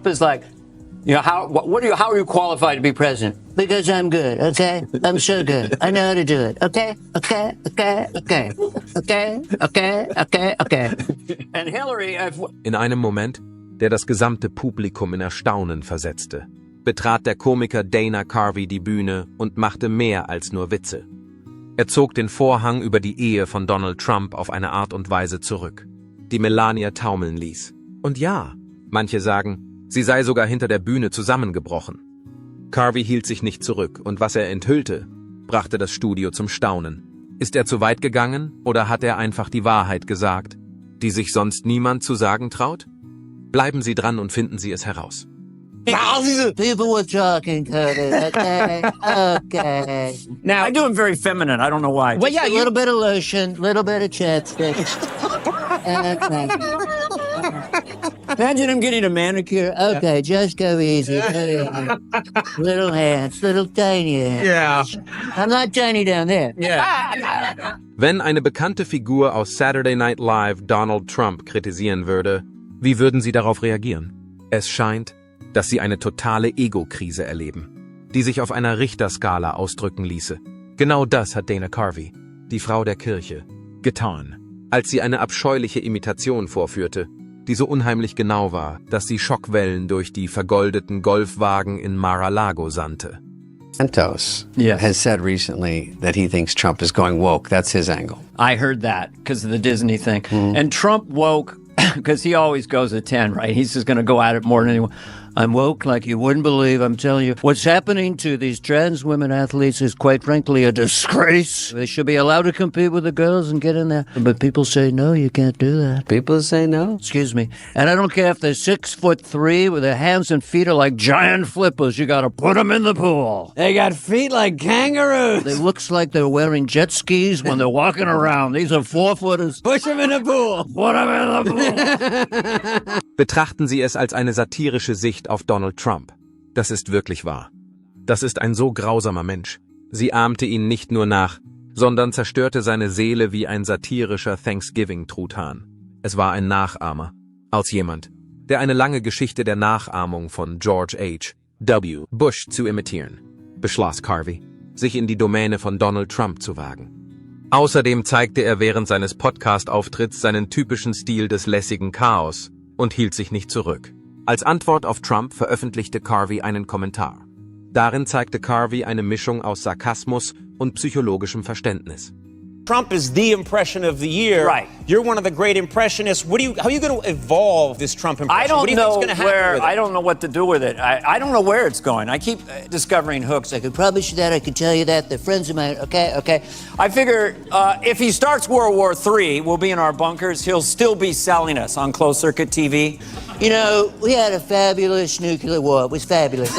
is like, how are you qualified to be president? Because I'm good, okay? I'm so good. I know how to do it, okay? Okay. And Hillary... In einem Moment, der das gesamte Publikum in Erstaunen versetzte, betrat der Komiker Dana Carvey die Bühne und machte mehr als nur Witze. Er zog den Vorhang über die Ehe von Donald Trump auf eine Art und Weise zurück, die Melania taumeln ließ. Und ja, manche sagen, sie sei sogar hinter der Bühne zusammengebrochen. Carvey hielt sich nicht zurück und was er enthüllte, brachte das Studio zum Staunen. Ist er zu weit gegangen oder hat er einfach die Wahrheit gesagt, die sich sonst niemand zu sagen traut? Bleiben Sie dran und finden Sie es heraus. People were talking, Curtis, okay. Now, I do them very feminine, I don't know why. Well, yeah, a little bit of lotion, little bit of chapstick. Imagine him getting a manicure. Okay, just go easy. Little hands, little tiny hands. Yeah. I'm not tiny down there. Yeah. Wenn eine bekannte Figur aus Saturday Night Live Donald Trump kritisieren würde, wie würden Sie darauf reagieren? Es scheint, dass Sie eine totale Ego-Krise erleben, die sich auf einer Richterskala ausdrücken ließe. Genau das hat Dana Carvey, die Frau der Kirche, getan, als sie eine abscheuliche Imitation vorführte, die so unheimlich genau war, dass sie Schockwellen durch die vergoldeten Golfwagen in Mar-a-Lago sandte. Santos Yes. has said recently that he thinks Trump is going woke. That's his angle. I heard that because of the Disney thing. And Trump woke because he always goes at 10, right? He's just going to go at it more than anyone. I'm woke like you wouldn't believe. I'm telling you, what's happening to these trans women athletes is quite frankly a disgrace. They should be allowed to compete with the girls and get in there. But people say, no, you can't do that. People say no. Excuse me. And I don't care if they're 6'3" with their hands and feet are like giant flippers. You got to put them in the pool. They got feet like kangaroos. It looks like they're wearing jet skis when they're walking around. These are 4-footers. Push them in the pool. Put them in the pool. Betrachten Sie es als eine satirische Sicht auf Donald Trump. Das ist wirklich wahr. Das ist ein so grausamer Mensch. Sie ahmte ihn nicht nur nach, sondern zerstörte seine Seele wie ein satirischer Thanksgiving-Truthahn. Es war ein Nachahmer. Als jemand, der eine lange Geschichte der Nachahmung von George H. W. Bush zu imitieren, beschloss Carvey, sich in die Domäne von Donald Trump zu wagen. Außerdem zeigte er während seines Podcast-Auftritts seinen typischen Stil des lässigen Chaos und hielt sich nicht zurück. Als Antwort auf Trump veröffentlichte Carvey einen Kommentar. Darin zeigte Carvey eine Mischung aus Sarkasmus und psychologischem Verständnis. Trump is the impression of the year. Right. You're one of the great impressionists. How are you going to evolve this Trump impression? I don't what do you know think's going to happen with it? I don't know what to do with it. I don't know where it's going. I keep discovering hooks. I could publish that. I could tell you that. They're friends of mine. Okay. I figure if he starts World War III, we'll be in our bunkers. He'll still be selling us on closed circuit TV. You know, we had a fabulous nuclear war. It was fabulous.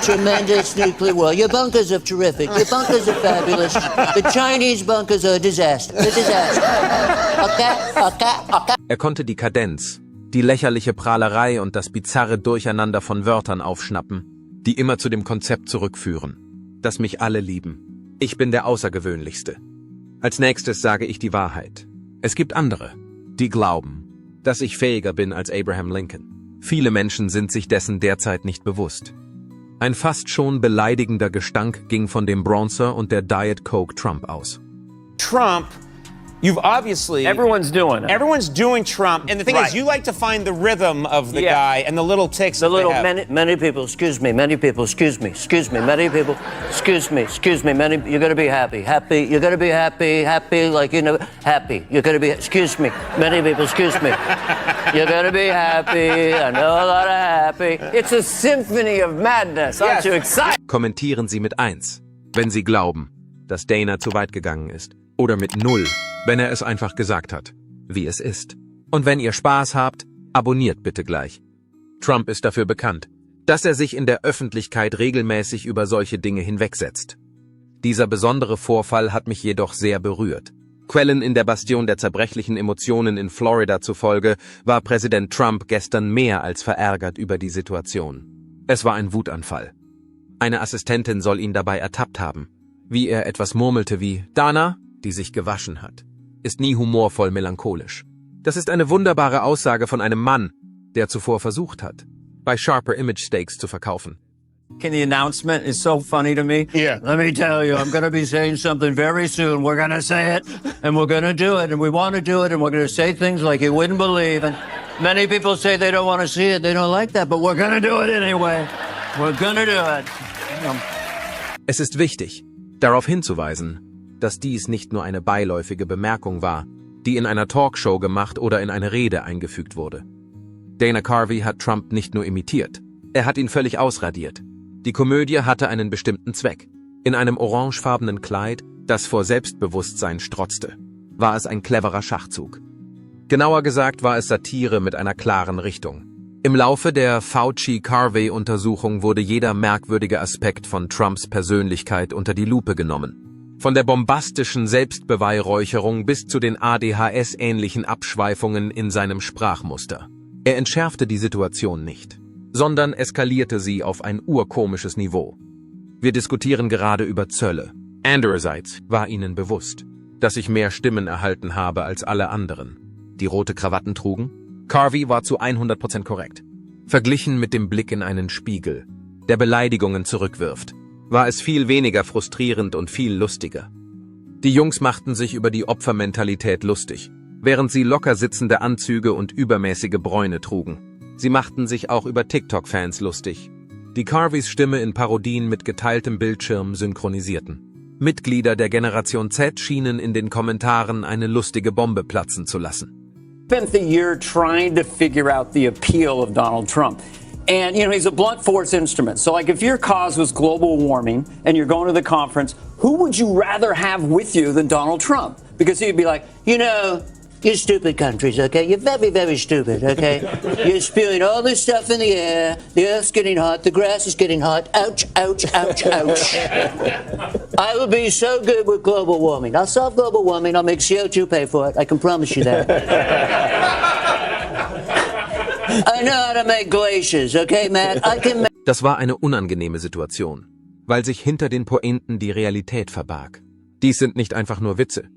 Tremendous nuclear war. Your bunkers are terrific. Your bunkers are fabulous. The Chinese bunkers are a disaster. A disaster. Okay. Er konnte die Kadenz, die lächerliche Prahlerei und das bizarre Durcheinander von Wörtern aufschnappen, die immer zu dem Konzept zurückführen, dass mich alle lieben. Ich bin der Außergewöhnlichste. Als nächstes sage ich die Wahrheit. Es gibt andere, die glauben, dass ich fähiger bin als Abraham Lincoln. Viele Menschen sind sich dessen derzeit nicht bewusst. Ein fast schon beleidigender Gestank ging von dem Bronzer und der Diet Coke Trump aus. Trump, you've obviously... Everyone's doing it. Everyone's doing Trump. And the thing Right. is, you like to find the rhythm of the Yeah. guy and the little ticks The that they little have. many people, excuse me, many people, excuse me, many people, excuse me, many, you're gonna be happy, you're gonna be happy, like, you know, happy, you're gonna be, excuse me, many people, excuse me, you're gonna be happy, I know a lot of happy. It's a symphony of madness, aren't Yes. you excited? Kommentieren Sie mit 1, wenn Sie glauben, dass Dana zu weit gegangen ist. Oder mit 0, wenn er es einfach gesagt hat, wie es ist. Und wenn ihr Spaß habt, abonniert bitte gleich. Trump ist dafür bekannt, dass er sich in der Öffentlichkeit regelmäßig über solche Dinge hinwegsetzt. Dieser besondere Vorfall hat mich jedoch sehr berührt. Quellen in der Bastion der zerbrechlichen Emotionen in Florida zufolge war Präsident Trump gestern mehr als verärgert über die Situation. Es war ein Wutanfall. Eine Assistentin soll ihn dabei ertappt haben, wie er etwas murmelte wie Dana, die sich gewaschen hat, ist nie humorvoll melancholisch. Das ist eine wunderbare Aussage von einem Mann, der zuvor versucht hat, bei Sharper Image Steaks zu verkaufen. The announcement is so funny to me. Yeah. Let me tell you, I'm going to be saying something very soon. We're going to say it, and we're going to do it, and we want to do it, and we're going to say things like you wouldn't believe. And many people say they don't want to see it, they don't like that, but we're going to do it anyway. We're going to do it. Es ist wichtig, darauf hinzuweisen, dass dies nicht nur eine beiläufige Bemerkung war, die in einer Talkshow gemacht oder in eine Rede eingefügt wurde. Dana Carvey hat Trump nicht nur imitiert, er hat ihn völlig ausradiert. Die Komödie hatte einen bestimmten Zweck. In einem orangefarbenen Kleid, das vor Selbstbewusstsein strotzte, war es ein cleverer Schachzug. Genauer gesagt war es Satire mit einer klaren Richtung. Im Laufe der Fauci-Carvey-Untersuchung wurde jeder merkwürdige Aspekt von Trumps Persönlichkeit unter die Lupe genommen. Von der bombastischen Selbstbeweihräucherung bis zu den ADHS-ähnlichen Abschweifungen in seinem Sprachmuster. Er entschärfte die Situation nicht, sondern eskalierte sie auf ein urkomisches Niveau. Wir diskutieren gerade über Zölle. Andererseits war ihnen bewusst, dass ich mehr Stimmen erhalten habe als alle anderen, die rote Krawatten trugen. Carvey war zu 100% korrekt. Verglichen mit dem Blick in einen Spiegel, der Beleidigungen zurückwirft, war es viel weniger frustrierend und viel lustiger. Die Jungs machten sich über die Opfermentalität lustig, während sie locker sitzende Anzüge und übermäßige Bräune trugen. Sie machten sich auch über TikTok-Fans lustig, die Carveys Stimme in Parodien mit geteiltem Bildschirm synchronisierten. Mitglieder der Generation Z schienen in den Kommentaren eine lustige Bombe platzen zu lassen. Spent the year trying to figure out the appeal of Donald Trump. And, he's a blunt force instrument. So, if your cause was global warming and you're going to the conference, who would you rather have with you than Donald Trump? Because he'd be like, you stupid countries, okay? You're very, very stupid, okay? You're spewing all this stuff in the air. The earth's getting hot. The grass is getting hot. Ouch, ouch, ouch, ouch. I will be so good with global warming. I'll solve global warming. I'll make CO2 pay for it. I can promise you that. I know how to make glaciers, okay, Matt? I can make... Das war eine unangenehme Situation, weil sich hinter den Pointen die Realität verbarg. Dies sind nicht einfach nur Witze.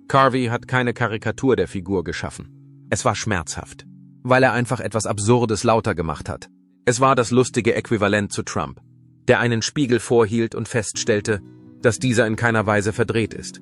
Carvey hat keine Karikatur der Figur geschaffen. Es war schmerzhaft, weil er einfach etwas Absurdes lauter gemacht hat. Es war das lustige Äquivalent zu Trump, der einen Spiegel vorhielt und feststellte, dass dieser in keiner Weise verdreht ist.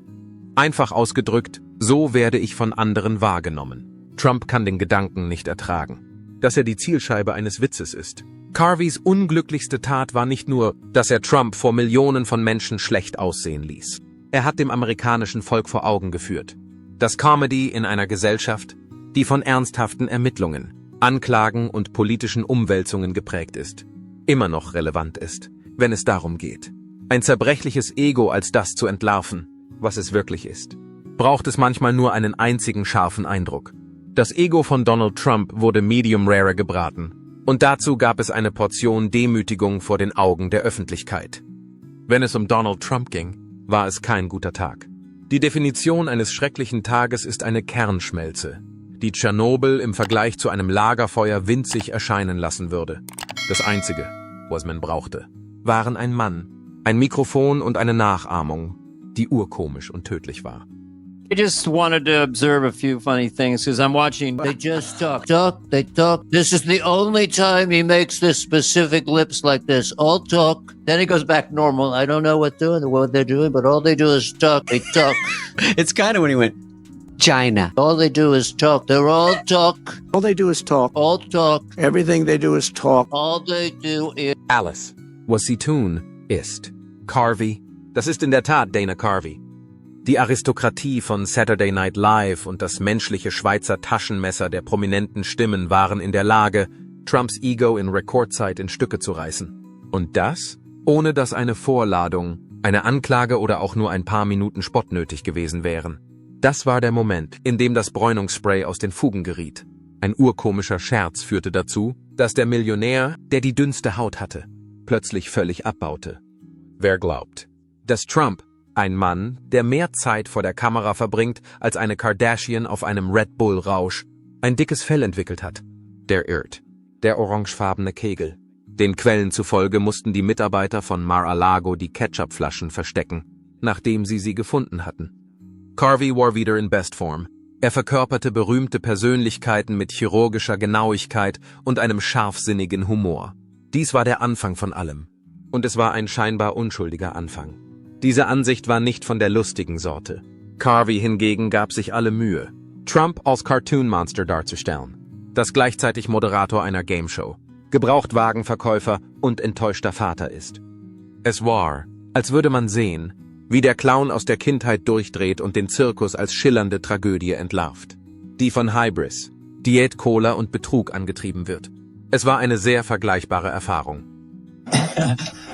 Einfach ausgedrückt, so werde ich von anderen wahrgenommen. Trump kann den Gedanken nicht ertragen, dass er die Zielscheibe eines Witzes ist. Carveys unglücklichste Tat war nicht nur, dass er Trump vor Millionen von Menschen schlecht aussehen ließ. Er hat dem amerikanischen Volk vor Augen geführt, dass Comedy in einer Gesellschaft, die von ernsthaften Ermittlungen, Anklagen und politischen Umwälzungen geprägt ist, immer noch relevant ist, wenn es darum geht, ein zerbrechliches Ego als das zu entlarven, was es wirklich ist. Braucht es manchmal nur einen einzigen scharfen Eindruck. Das Ego von Donald Trump wurde medium rare gebraten, und dazu gab es eine Portion Demütigung vor den Augen der Öffentlichkeit. Wenn es um Donald Trump ging, war es kein guter Tag. Die Definition eines schrecklichen Tages ist eine Kernschmelze, die Tschernobyl im Vergleich zu einem Lagerfeuer winzig erscheinen lassen würde. Das Einzige, was man brauchte, waren ein Mann, ein Mikrofon und eine Nachahmung, die urkomisch und tödlich war. I just wanted to observe a few funny things because I'm watching. They just talk. They talk. This is the only time he makes this specific lips like this. All talk. Then he goes back normal. I don't know what they're doing, but all they do is talk. They talk. It's kind of when he went, China. All they do is talk. They're all talk. All they do is talk. All talk. Everything they do is talk. All they do is... Alice, was sie tun, ist. Carvey, das ist in der Tat Dana Carvey. Die Aristokratie von Saturday Night Live und das menschliche Schweizer Taschenmesser der prominenten Stimmen waren in der Lage, Trumps Ego in Rekordzeit in Stücke zu reißen. Und das, ohne dass eine Vorladung, eine Anklage oder auch nur ein paar Minuten Spott nötig gewesen wären. Das war der Moment, in dem das Bräunungsspray aus den Fugen geriet. Ein urkomischer Scherz führte dazu, dass der Millionär, der die dünnste Haut hatte, plötzlich völlig abbaute. Wer glaubt, dass Trump, ein Mann, der mehr Zeit vor der Kamera verbringt als eine Kardashian auf einem Red Bull Rausch, ein dickes Fell entwickelt hat, der irrt. Der orangefarbene Kegel. Den Quellen zufolge mussten die Mitarbeiter von Mar-a-Lago die Ketchupflaschen verstecken, nachdem sie gefunden hatten. Carvey war wieder in Bestform. Er verkörperte berühmte Persönlichkeiten mit chirurgischer Genauigkeit und einem scharfsinnigen Humor. Dies war der Anfang von allem. Und es war ein scheinbar unschuldiger Anfang. Diese Ansicht war nicht von der lustigen Sorte. Carvey hingegen gab sich alle Mühe, Trump als Cartoon-Monster darzustellen, das gleichzeitig Moderator einer Gameshow, Gebrauchtwagenverkäufer und enttäuschter Vater ist. Es war, als würde man sehen, wie der Clown aus der Kindheit durchdreht und den Zirkus als schillernde Tragödie entlarvt, die von Hybris, Diät, Cola und Betrug angetrieben wird. Es war eine sehr vergleichbare Erfahrung.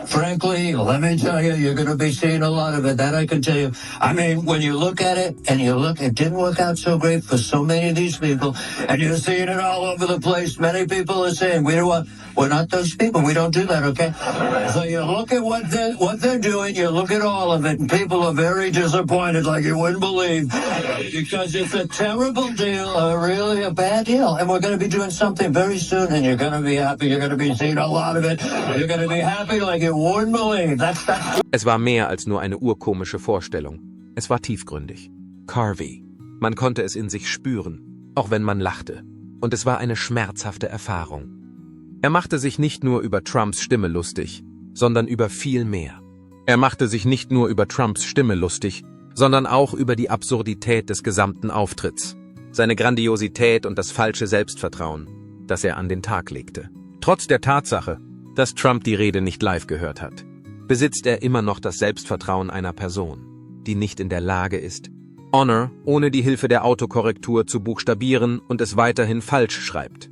Frankly, let me tell you, you're going to be seeing a lot of it. That I can tell you. I mean, when you look at it and you look, it didn't work out so great for so many of these people, and you're seeing it all over the place. Many people are saying, we're not those people. We don't do that, okay? So you look at what they're doing, you look at all of it, and people are very disappointed, like you wouldn't believe, because it's a terrible deal, really a bad deal. And we're going to be doing something very soon, and you're going to be happy. You're going to be seeing a lot of it. You're going to be happy like you wouldn't believe. That's Es war mehr als nur eine urkomische Vorstellung. Es war tiefgründig. Carvey. Man konnte es in sich spüren, auch wenn man lachte. Und es war eine schmerzhafte Erfahrung. Er machte sich nicht nur über Trumps Stimme lustig, sondern über viel mehr. Er machte sich nicht nur über Trumps Stimme lustig, sondern auch über die Absurdität des gesamten Auftritts, seine Grandiosität und das falsche Selbstvertrauen, das er an den Tag legte. Trotz der Tatsache, dass Trump die Rede nicht live gehört hat, besitzt er immer noch das Selbstvertrauen einer Person, die nicht in der Lage ist, Honor ohne die Hilfe der Autokorrektur zu buchstabieren und es weiterhin falsch schreibt.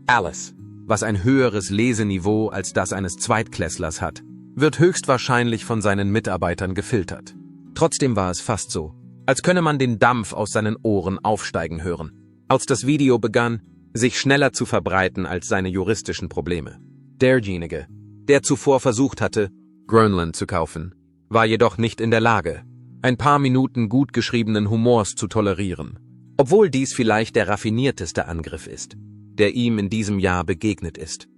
Alice, was ein höheres Leseniveau als das eines Zweitklässlers hat, wird höchstwahrscheinlich von seinen Mitarbeitern gefiltert. Trotzdem war es fast so, als könne man den Dampf aus seinen Ohren aufsteigen hören, als das Video begann, sich schneller zu verbreiten als seine juristischen Probleme. Derjenige, der zuvor versucht hatte, Grönland zu kaufen, war jedoch nicht in der Lage, ein paar Minuten gut geschriebenen Humors zu tolerieren, obwohl dies vielleicht der raffinierteste Angriff ist, der ihm in diesem Jahr begegnet ist.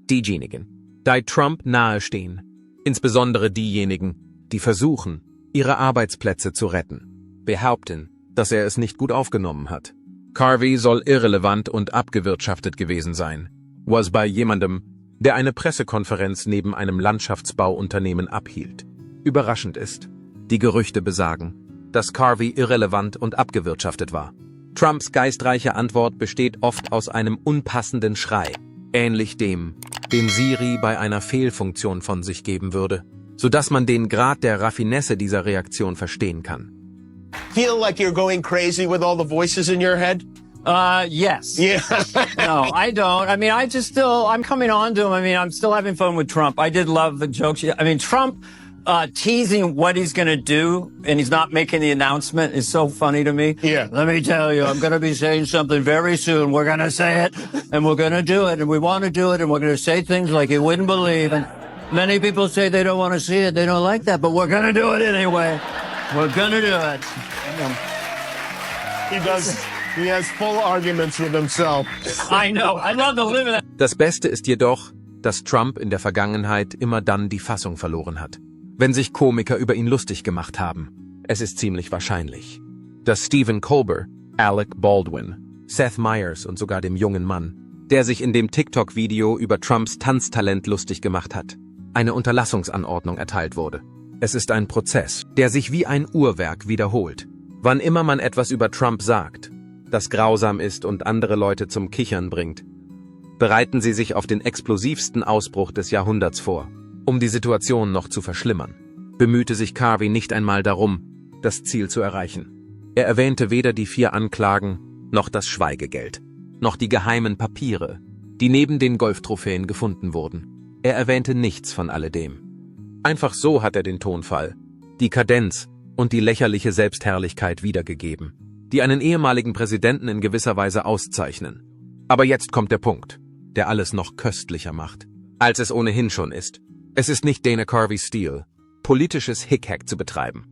Diejenigen, die Trump nahestehen, insbesondere diejenigen, die versuchen, ihre Arbeitsplätze zu retten, behaupten, dass er es nicht gut aufgenommen hat. Carvey soll irrelevant und abgewirtschaftet gewesen sein, was bei jemandem, der eine Pressekonferenz neben einem Landschaftsbauunternehmen abhielt, überraschend ist. Die Gerüchte besagen, dass Carvey irrelevant und abgewirtschaftet war. Trumps geistreiche Antwort besteht oft aus einem unpassenden Schrei, ähnlich dem, den Siri bei einer Fehlfunktion von sich geben würde, sodass man den Grad der Raffinesse dieser Reaktion verstehen kann. Feel like you're going crazy with all the voices in your head? Yes. Yeah. No, I don't. I mean, I'm coming on to him. I mean, I'm still having fun with Trump. I did love the jokes. I mean, Trump teasing what he's going to do and he's not making the announcement is so funny to me. Yeah. Let me tell you, I'm going to be saying something very soon. We're going to say it and we're going to do it and we want to do it and we're going to say things like you wouldn't believe. And many people say they don't want to see it. They don't like that, but we're going to do it anyway. We're going to do it. He does. He has full arguments with himself. I know. I love the limit. Das Beste ist jedoch, dass Trump in der Vergangenheit immer dann die Fassung verloren hat, wenn sich Komiker über ihn lustig gemacht haben. Es ist ziemlich wahrscheinlich, dass Stephen Colbert, Alec Baldwin, Seth Meyers und sogar dem jungen Mann, der sich in dem TikTok-Video über Trumps Tanztalent lustig gemacht hat, eine Unterlassungsanordnung erteilt wurde. Es ist ein Prozess, der sich wie ein Uhrwerk wiederholt. Wann immer man etwas über Trump sagt, das grausam ist und andere Leute zum Kichern bringt, bereiten sie sich auf den explosivsten Ausbruch des Jahrhunderts vor, um die Situation noch zu verschlimmern. Bemühte sich Carvey nicht einmal darum, das Ziel zu erreichen. Er erwähnte weder die 4 Anklagen, noch das Schweigegeld, noch die geheimen Papiere, die neben den Golftrophäen gefunden wurden. Er erwähnte nichts von alledem. Einfach so hat er den Tonfall, die Kadenz und die lächerliche Selbstherrlichkeit wiedergegeben, die einen ehemaligen Präsidenten in gewisser Weise auszeichnen. Aber jetzt kommt der Punkt, der alles noch köstlicher macht, als es ohnehin schon ist. Es ist nicht Dana Carveys Stil, politisches Hickhack zu betreiben.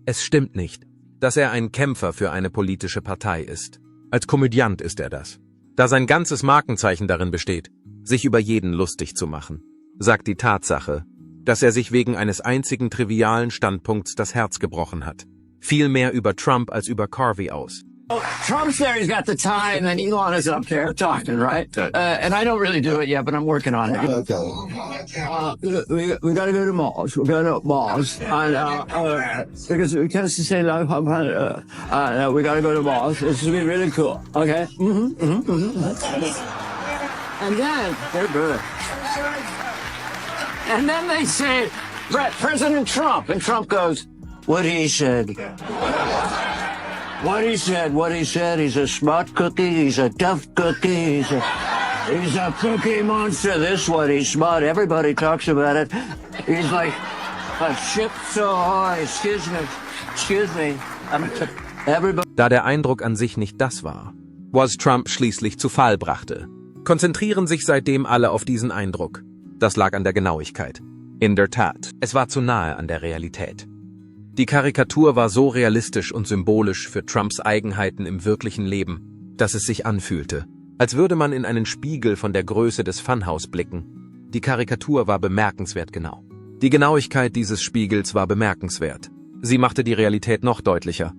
Es stimmt nicht, dass er ein Kämpfer für eine politische Partei ist. Als Komödiant ist er das, da sein ganzes Markenzeichen darin besteht, sich über jeden lustig zu machen, sagt die Tatsache, dass er sich wegen eines einzigen trivialen Standpunkts das Herz gebrochen hat. Viel mehr über Trump als über Carvey aus. Trump's there, he's got the tie, and then Elon is up there talking, right? And I don't really do it yet, but I'm working on it. We gotta go to malls. We're going to malls. Because we can't say, we gotta go to malls. This will be really cool, okay? And then, they're good. And then they say, President Trump, and Trump goes, what he said. What he said, he's a smart cookie, he's a tough cookie, he's a cookie monster. This one, he's smart, everybody talks about it. He's like a ship so high, excuse me, everybody. Da der Eindruck an sich nicht das war, was Trump schließlich zu Fall brachte, konzentrieren sich seitdem alle auf diesen Eindruck. Das lag an der Genauigkeit. In der Tat, es war zu nahe an der Realität. Die Karikatur war so realistisch und symbolisch für Trumps Eigenheiten im wirklichen Leben, dass es sich anfühlte, als würde man in einen Spiegel von der Größe des Funhouse blicken. Die Karikatur war bemerkenswert genau. Die Genauigkeit dieses Spiegels war bemerkenswert. Sie machte die Realität noch deutlicher.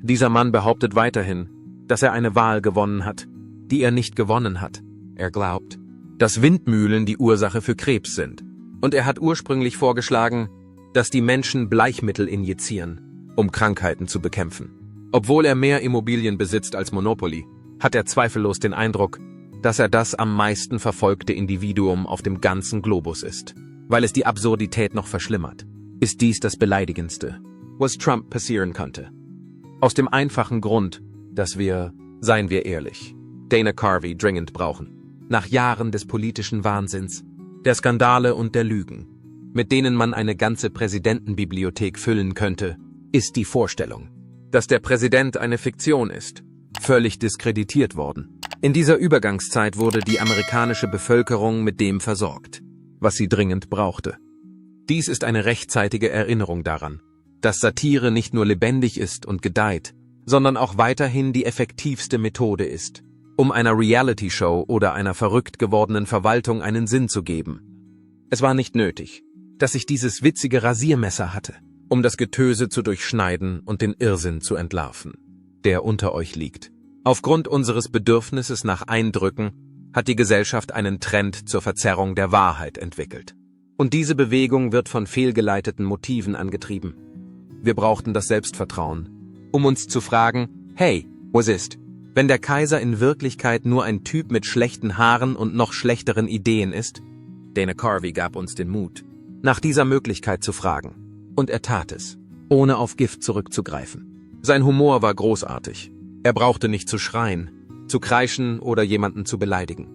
Dieser Mann behauptet weiterhin, dass er eine Wahl gewonnen hat, die er nicht gewonnen hat. Er glaubt, dass Windmühlen die Ursache für Krebs sind. Und er hat ursprünglich vorgeschlagen, dass die Menschen Bleichmittel injizieren, um Krankheiten zu bekämpfen. Obwohl er mehr Immobilien besitzt als Monopoly, hat er zweifellos den Eindruck, dass er das am meisten verfolgte Individuum auf dem ganzen Globus ist. Weil es die Absurdität noch verschlimmert, ist dies das Beleidigendste, was Trump passieren konnte. Aus dem einfachen Grund, dass wir, seien wir ehrlich, Dana Carvey dringend brauchen. Nach Jahren des politischen Wahnsinns, der Skandale und der Lügen, mit denen man eine ganze Präsidentenbibliothek füllen könnte, ist die Vorstellung, dass der Präsident eine Fiktion ist, völlig diskreditiert worden. In dieser Übergangszeit wurde die amerikanische Bevölkerung mit dem versorgt, was sie dringend brauchte. Dies ist eine rechtzeitige Erinnerung daran, dass Satire nicht nur lebendig ist und gedeiht, sondern auch weiterhin die effektivste Methode ist, um einer Reality-Show oder einer verrückt gewordenen Verwaltung einen Sinn zu geben. Es war nicht nötig, dass ich dieses witzige Rasiermesser hatte, um das Getöse zu durchschneiden und den Irrsinn zu entlarven, der unter euch liegt. Aufgrund unseres Bedürfnisses nach Eindrücken hat die Gesellschaft einen Trend zur Verzerrung der Wahrheit entwickelt. Und diese Bewegung wird von fehlgeleiteten Motiven angetrieben. Wir brauchten das Selbstvertrauen, um uns zu fragen, hey, was ist, wenn der Kaiser in Wirklichkeit nur ein Typ mit schlechten Haaren und noch schlechteren Ideen ist? Dana Carvey gab uns den Mut, nach dieser Möglichkeit zu fragen. Und er tat es, ohne auf Gift zurückzugreifen. Sein Humor war großartig. Er brauchte nicht zu schreien, zu kreischen oder jemanden zu beleidigen.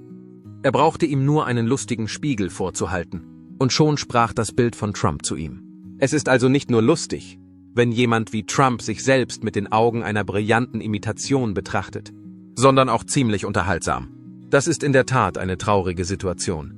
Er brauchte ihm nur einen lustigen Spiegel vorzuhalten. Und schon sprach das Bild von Trump zu ihm. Es ist also nicht nur lustig, wenn jemand wie Trump sich selbst mit den Augen einer brillanten Imitation betrachtet, sondern auch ziemlich unterhaltsam. Das ist in der Tat eine traurige Situation.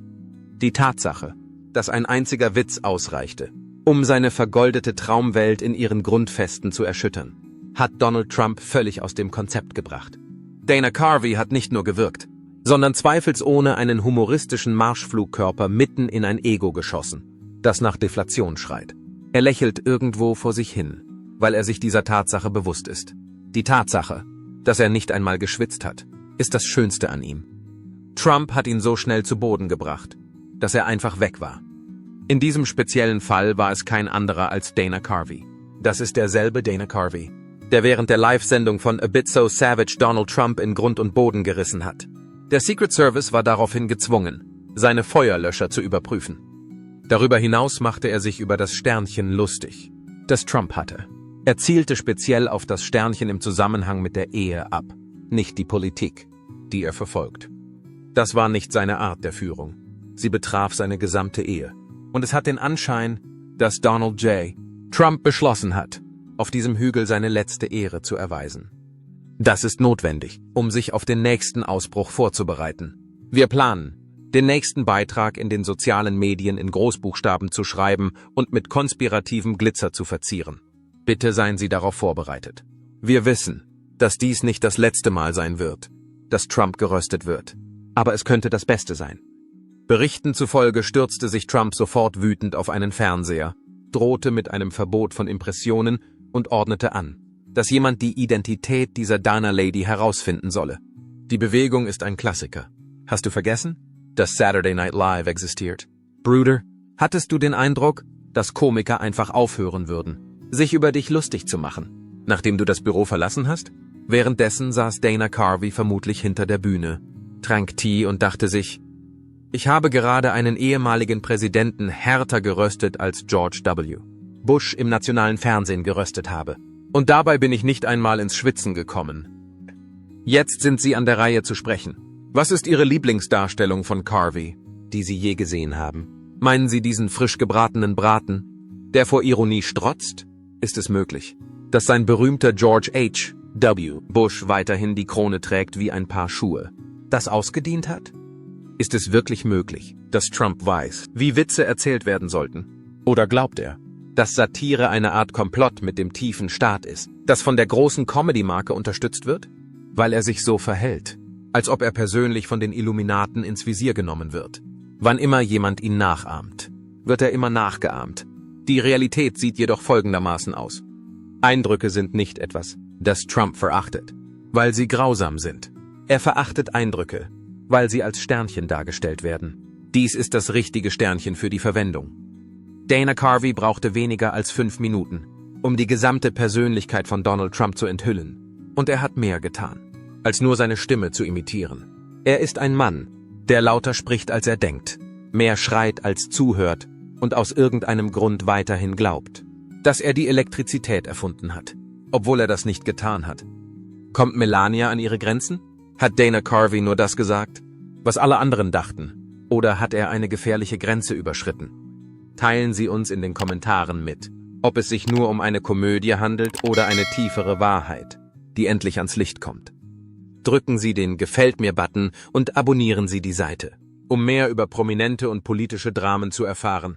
Die Tatsache, dass ein einziger Witz ausreichte, um seine vergoldete Traumwelt in ihren Grundfesten zu erschüttern, hat Donald Trump völlig aus dem Konzept gebracht. Dana Carvey hat nicht nur gewirkt, sondern zweifelsohne einen humoristischen Marschflugkörper mitten in ein Ego geschossen, das nach Deflation schreit. Er lächelt irgendwo vor sich hin, weil er sich dieser Tatsache bewusst ist. Die Tatsache, dass er nicht einmal geschwitzt hat, ist das Schönste an ihm. Trump hat ihn so schnell zu Boden gebracht, dass er einfach weg war. In diesem speziellen Fall war es kein anderer als Dana Carvey. Das ist derselbe Dana Carvey, der während der Live-Sendung von A Bit So Savage Donald Trump in Grund und Boden gerissen hat. Der Secret Service war daraufhin gezwungen, seine Feuerlöscher zu überprüfen. Darüber hinaus machte er sich über das Sternchen lustig, das Trump hatte. Er zielte speziell auf das Sternchen im Zusammenhang mit der Ehe ab, nicht die Politik, die er verfolgt. Das war nicht seine Art der Führung. Sie betraf seine gesamte Ehe. Und es hat den Anschein, dass Donald J. Trump beschlossen hat, auf diesem Hügel seine letzte Ehre zu erweisen. Das ist notwendig, um sich auf den nächsten Ausbruch vorzubereiten. Wir planen, den nächsten Beitrag in den sozialen Medien in Großbuchstaben zu schreiben und mit konspirativem Glitzer zu verzieren. Bitte seien Sie darauf vorbereitet. Wir wissen, dass dies nicht das letzte Mal sein wird, dass Trump geröstet wird. Aber es könnte das Beste sein. Berichten zufolge stürzte sich Trump sofort wütend auf einen Fernseher, drohte mit einem Verbot von Impressionen und ordnete an, dass jemand die Identität dieser Dana Lady herausfinden solle. Die Bewegung ist ein Klassiker. Hast du vergessen, dass Saturday Night Live existiert? Bruder, hattest du den Eindruck, dass Komiker einfach aufhören würden, sich über dich lustig zu machen, nachdem du das Büro verlassen hast? Währenddessen saß Dana Carvey vermutlich hinter der Bühne, trank Tee und dachte sich, ich habe gerade einen ehemaligen Präsidenten härter geröstet als George W. Bush im nationalen Fernsehen geröstet habe. Und dabei bin ich nicht einmal ins Schwitzen gekommen. Jetzt sind Sie an der Reihe zu sprechen. Was ist Ihre Lieblingsdarstellung von Carvey, die Sie je gesehen haben? Meinen Sie diesen frisch gebratenen Braten, der vor Ironie strotzt? Ist es möglich, dass sein berühmter George H. W. Bush weiterhin die Krone trägt wie ein Paar Schuhe, das ausgedient hat? Ist es wirklich möglich, dass Trump weiß, wie Witze erzählt werden sollten? Oder glaubt er, dass Satire eine Art Komplott mit dem tiefen Staat ist, das von der großen Comedy-Marke unterstützt wird? Weil er sich so verhält, als ob er persönlich von den Illuminaten ins Visier genommen wird. Wann immer jemand ihn nachahmt, wird er immer nachgeahmt. Die Realität sieht jedoch folgendermaßen aus. Eindrücke sind nicht etwas, das Trump verachtet, weil sie grausam sind. Er verachtet Eindrücke, weil sie als Sternchen dargestellt werden. Dies ist das richtige Sternchen für die Verwendung. Dana Carvey brauchte weniger als 5 Minuten, um die gesamte Persönlichkeit von Donald Trump zu enthüllen. Und er hat mehr getan, als nur seine Stimme zu imitieren. Er ist ein Mann, der lauter spricht, als er denkt, mehr schreit, als zuhört und aus irgendeinem Grund weiterhin glaubt, dass er die Elektrizität erfunden hat, obwohl er das nicht getan hat. Kommt Melania an ihre Grenzen? Hat Dana Carvey nur das gesagt, was alle anderen dachten? Oder hat er eine gefährliche Grenze überschritten? Teilen Sie uns in den Kommentaren mit, ob es sich nur um eine Komödie handelt oder eine tiefere Wahrheit, die endlich ans Licht kommt. Drücken Sie den Gefällt mir-Button und abonnieren Sie die Seite, um mehr über prominente und politische Dramen zu erfahren.